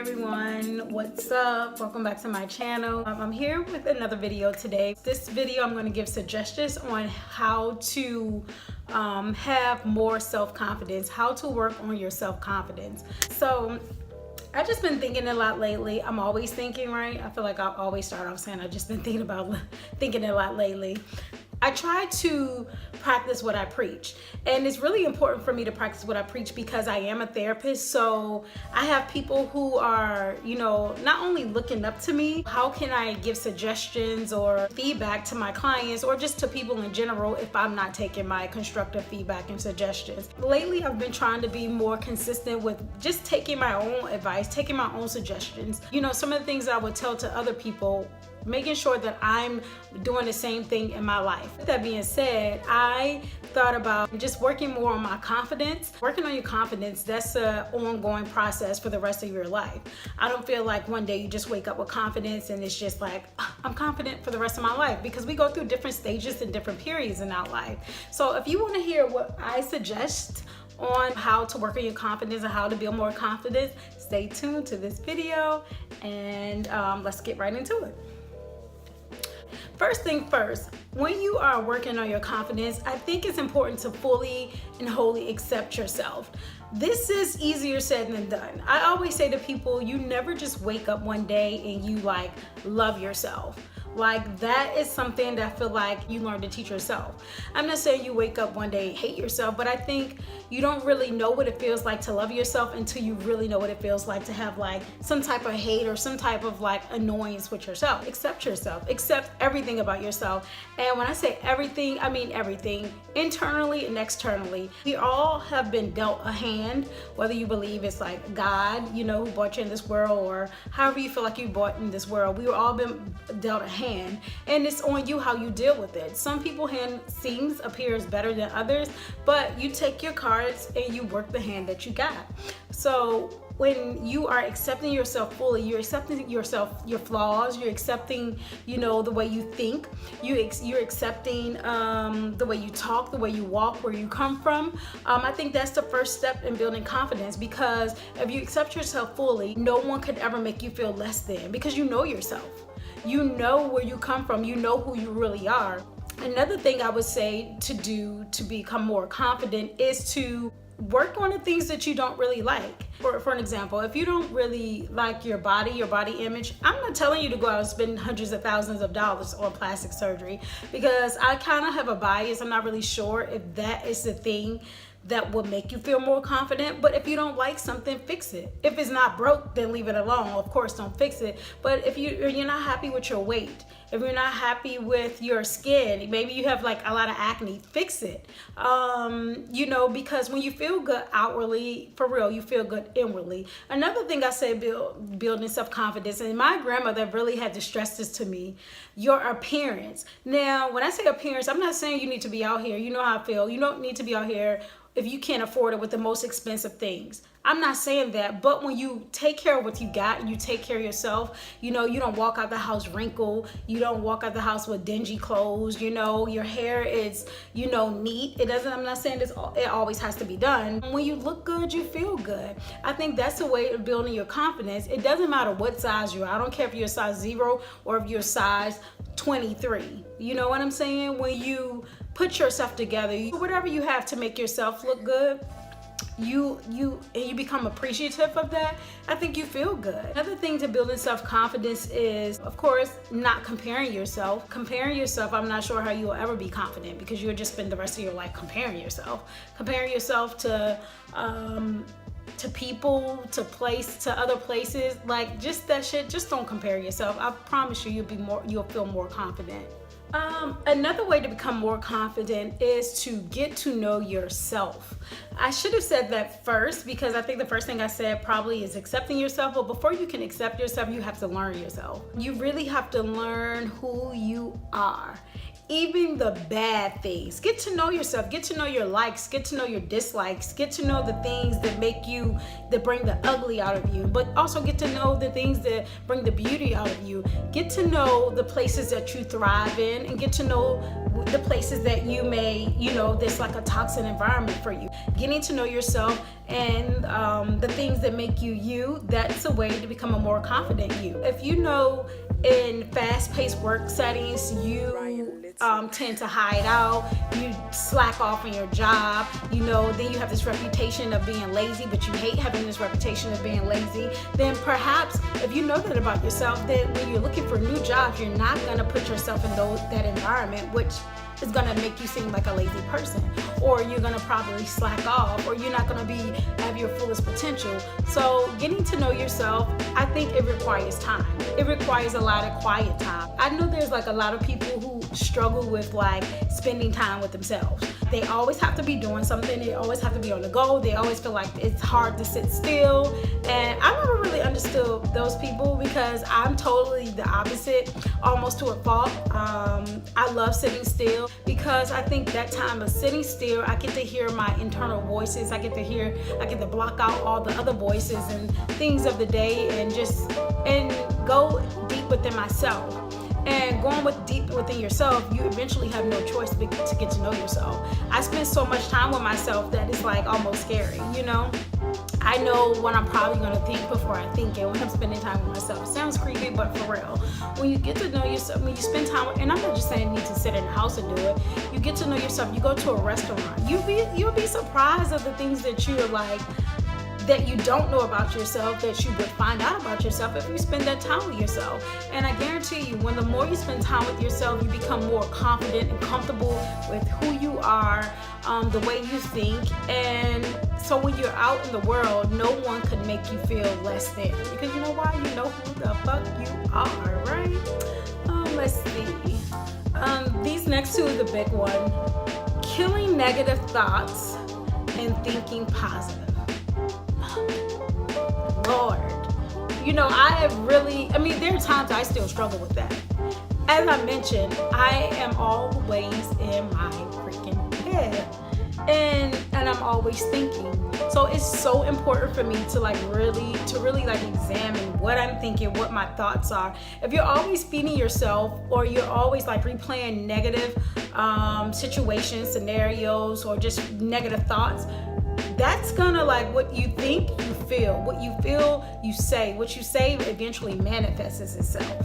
everyone, what's up? Welcome back to my channel. I'm here with another video today. This video I'm going to give suggestions on how to have more self-confidence, how to work on your self-confidence. So I've just been thinking a lot lately. I'm always thinking, right? I feel like I always start off saying I've just been thinking a lot lately. I try to practice what I preach, and it's really important for me to practice what I preach because I am a therapist. So I have people who are, not only looking up to me, how can I give suggestions or feedback to my clients or just to people in general if I'm not taking my constructive feedback and suggestions. Lately, I've been trying to be more consistent with just taking my own advice, taking my own suggestions. Some of the things I would tell to other people, making sure that I'm doing the same thing in my life. With that being said, I thought about just working more on my confidence. Working on your confidence, that's an ongoing process for the rest of your life. I don't feel like one day you just wake up with confidence and it's just like, I'm confident for the rest of my life, because we go through different stages and different periods in our life. So if you want to hear what I suggest on how to work on your confidence and how to build more confidence, stay tuned to this video and let's get right into it. First thing first, when you are working on your confidence, I think it's important to fully and wholly accept yourself. This is easier said than done. I always say to people, you never just wake up one day and you love yourself. That is something that I feel like you learn to teach yourself. I'm not saying you wake up one day and hate yourself, but I think you don't really know what it feels like to love yourself until you really know what it feels like to have some type of hate or some type of annoyance with yourself. Accept yourself, accept everything about yourself. And when I say everything, I mean everything, internally and externally. We all have been dealt a hand, whether you believe it's God, who brought you in this world, or however you feel like you brought in this world. We've all been dealt a hand. And it's on you how you deal with it. Some people's hand appears better than others, but you take your cards and you work the hand that you got. So when you are accepting yourself fully, you're accepting yourself, your flaws, you're accepting, the way you think, you're accepting the way you talk, the way you walk, where you come from. I think that's the first step in building confidence, because if you accept yourself fully, no one could ever make you feel less than, because you know yourself. You know where you come from, you know who you really are. Another thing I would say to do to become more confident is to work on the things that you don't really like. For an example, if you don't really like your body image, I'm not telling you to go out and spend hundreds of thousands of dollars on plastic surgery, because I kind of have a bias. I'm not really sure if that is the thing that will make you feel more confident. But if you don't like something, fix it. If it's not broke, then leave it alone. Of course, don't fix it. But if you're not happy with your weight, if you're not happy with your skin, maybe you have a lot of acne, fix it. Because when you feel good outwardly, for real, you feel good inwardly. Another thing I say, building self-confidence, and my grandmother really had to stress this to me, your appearance. Now, when I say appearance, I'm not saying you need to be out here. You know how I feel. You don't need to be out here if you can't afford it with the most expensive things. I'm not saying that, but when you take care of what you got and you take care of yourself, you don't walk out the house wrinkled, you don't walk out the house with dingy clothes, your hair is, neat. I'm not saying it always has to be done. When you look good, you feel good. I think that's the way of building your confidence. It doesn't matter what size you are. I don't care if you're size 0 or if you're size 23. You know what I'm saying? When you put yourself together, whatever you have to make yourself look good, you become appreciative of that, I think you feel good. Another thing to building self-confidence is, of course, not comparing yourself. Comparing yourself, I'm not sure how you will ever be confident, because you'll just spend the rest of your life comparing yourself to people, to other places. Just that shit. Just don't compare yourself. I promise you, you'll feel more confident. Another way to become more confident is to get to know yourself. I should have said that first, because I think the first thing I said probably is accepting yourself. But before you can accept yourself, you have to learn yourself. You really have to learn who you are. Even the bad things. Get to know yourself, get to know your likes, get to know your dislikes, get to know the things that bring the ugly out of you, but also get to know the things that bring the beauty out of you. Get to know the places that you thrive in, and get to know the places that you may, there's like a toxic environment for you. Getting to know yourself and the things that make you you, that's a way to become a more confident you. If you know in fast-paced work settings, you tend to hide out, you slack off in your job, then you have this reputation of being lazy, but you hate having this reputation of being lazy, then perhaps if you know that about yourself, then when you're looking for new jobs, you're not going to put yourself in that environment, which is going to make you seem like a lazy person, or you're going to probably slack off, or you're not going to have your fullest potential. So getting to know yourself, I think it requires time. It requires a lot of quiet time. I know there's like a lot of people who struggle with like spending time with themselves. They always have to be doing something. They always have to be on the go. They always feel like it's hard to sit still. And I never really understood those people, because I'm totally the opposite, almost to a fault. I love sitting still, because I think that time of sitting still, I get to hear my internal voices. I get to block out all the other voices and things of the day, and go deep within myself. And going deep within yourself, you eventually have no choice to get to know yourself. I spend so much time with myself that it's like almost scary, I know what I'm probably going to think before I think it when I'm spending time with myself. It sounds creepy, but for real. When you get to know yourself, when you spend time, and I'm not just saying you need to sit in the house and do it, you get to know yourself, you go to a restaurant, you'll be surprised of the things that you're like, that you don't know about yourself, that you would find out about yourself if you spend that time with yourself. And I guarantee you, when the more you spend time with yourself, you become more confident and comfortable with who you are, the way you think. And so when you're out in the world, no one could make you feel less than, because you know why? You know who the fuck you are, right? Let's see. These next two is the big one. Killing negative thoughts and thinking positive. Lord, there are times I still struggle with that. As I mentioned, I am always in my freaking head, and I'm always thinking. So it's so important for me to really examine what I'm thinking, what my thoughts are. If you're always feeding yourself, or you're always like replaying negative situations, scenarios, or just negative thoughts, that's gonna, like, what you think, you feel. What you feel, you say. What you say eventually manifests itself.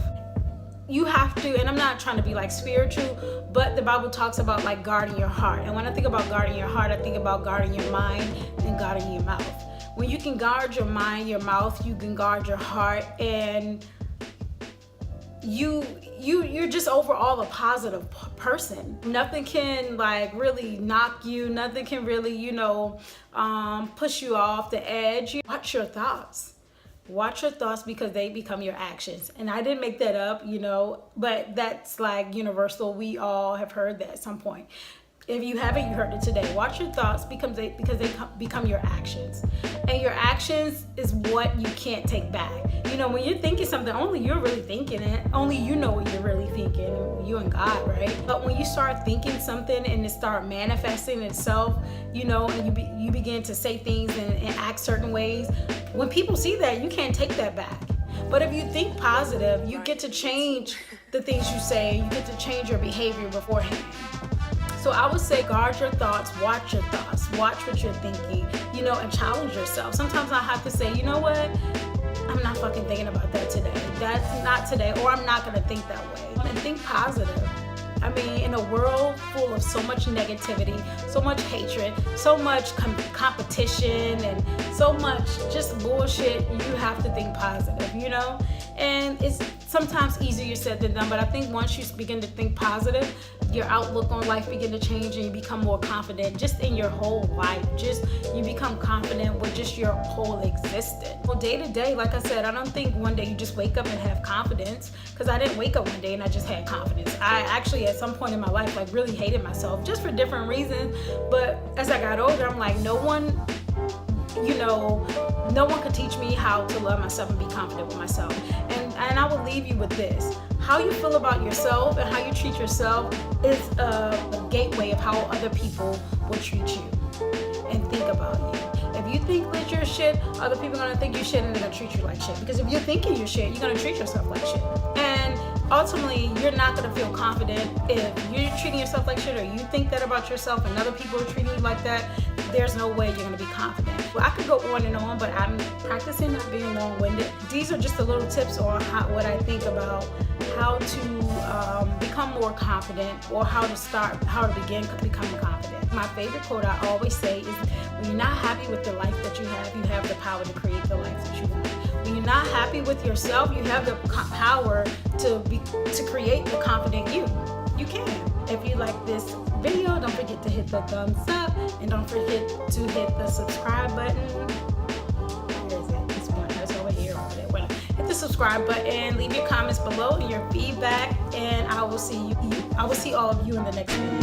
You have to, and I'm not trying to be like spiritual, but the Bible talks about like guarding your heart. And when I think about guarding your heart, I think about guarding your mind and guarding your mouth. When you can guard your mind, your mouth, you can guard your heart, and you're just overall a positive person. Nothing can like really knock you. Nothing can really, push you off the edge. Watch your thoughts. Watch your thoughts, because they become your actions. And I didn't make that up, but that's like universal. We all have heard that at some point. If you haven't, you heard it today. Watch your thoughts, because they become your actions. And your actions is what you can't take back. When you're thinking something, only you're really thinking it. Only you know what you're really thinking, you and God, right? But when you start thinking something and it start manifesting itself, and you begin to say things and act certain ways, when people see that, you can't take that back. But if you think positive, you get to change the things you say. You get to change your behavior beforehand. So I would say guard your thoughts, watch your thoughts, watch what you're thinking, and challenge yourself. Sometimes I have to say, you know what? I'm not fucking thinking about that today. That's not today, or I'm not gonna think that way. And think positive. In a world full of so much negativity, so much hatred, so much competition, and so much just bullshit, you have to think positive, And it's sometimes easier said than done, but I think once you begin to think positive, your outlook on life begin to change, and you become more confident just in your whole life. You become confident with just your whole existence. Well, day to day, like I said, I don't think one day you just wake up and have confidence, because I didn't wake up one day and I just had confidence. I actually, at some point in my life, like really hated myself just for different reasons. But as I got older, I'm like, no one could teach me how to love myself and be confident with myself. And I will leave you with this. How you feel about yourself and how you treat yourself is a gateway of how other people will treat you and think about you. If you think that you're shit, other people are going to think you're shit, and they're going to treat you like shit. Because if you're thinking you're shit, you're going to treat yourself like shit. And ultimately you're not going to feel confident if you're treating yourself like shit, or you think that about yourself and other people are treating you like that. There's no way you're going to be confident. Well, I could go on and on, but I'm practicing not being long-winded. These are just the little tips on what I think about how to become more confident, or how to begin becoming confident. My favorite quote I always say is, when you're not happy with the life that you have the power to create the life that you want. When you're not happy with yourself, you have the power to create the confident you. You can. If you like this video, don't forget to hit the thumbs up, and don't forget to hit the subscribe button. Where is it? It's over here. Hit the subscribe button. Leave your comments below and your feedback, and I will see all of you in the next video.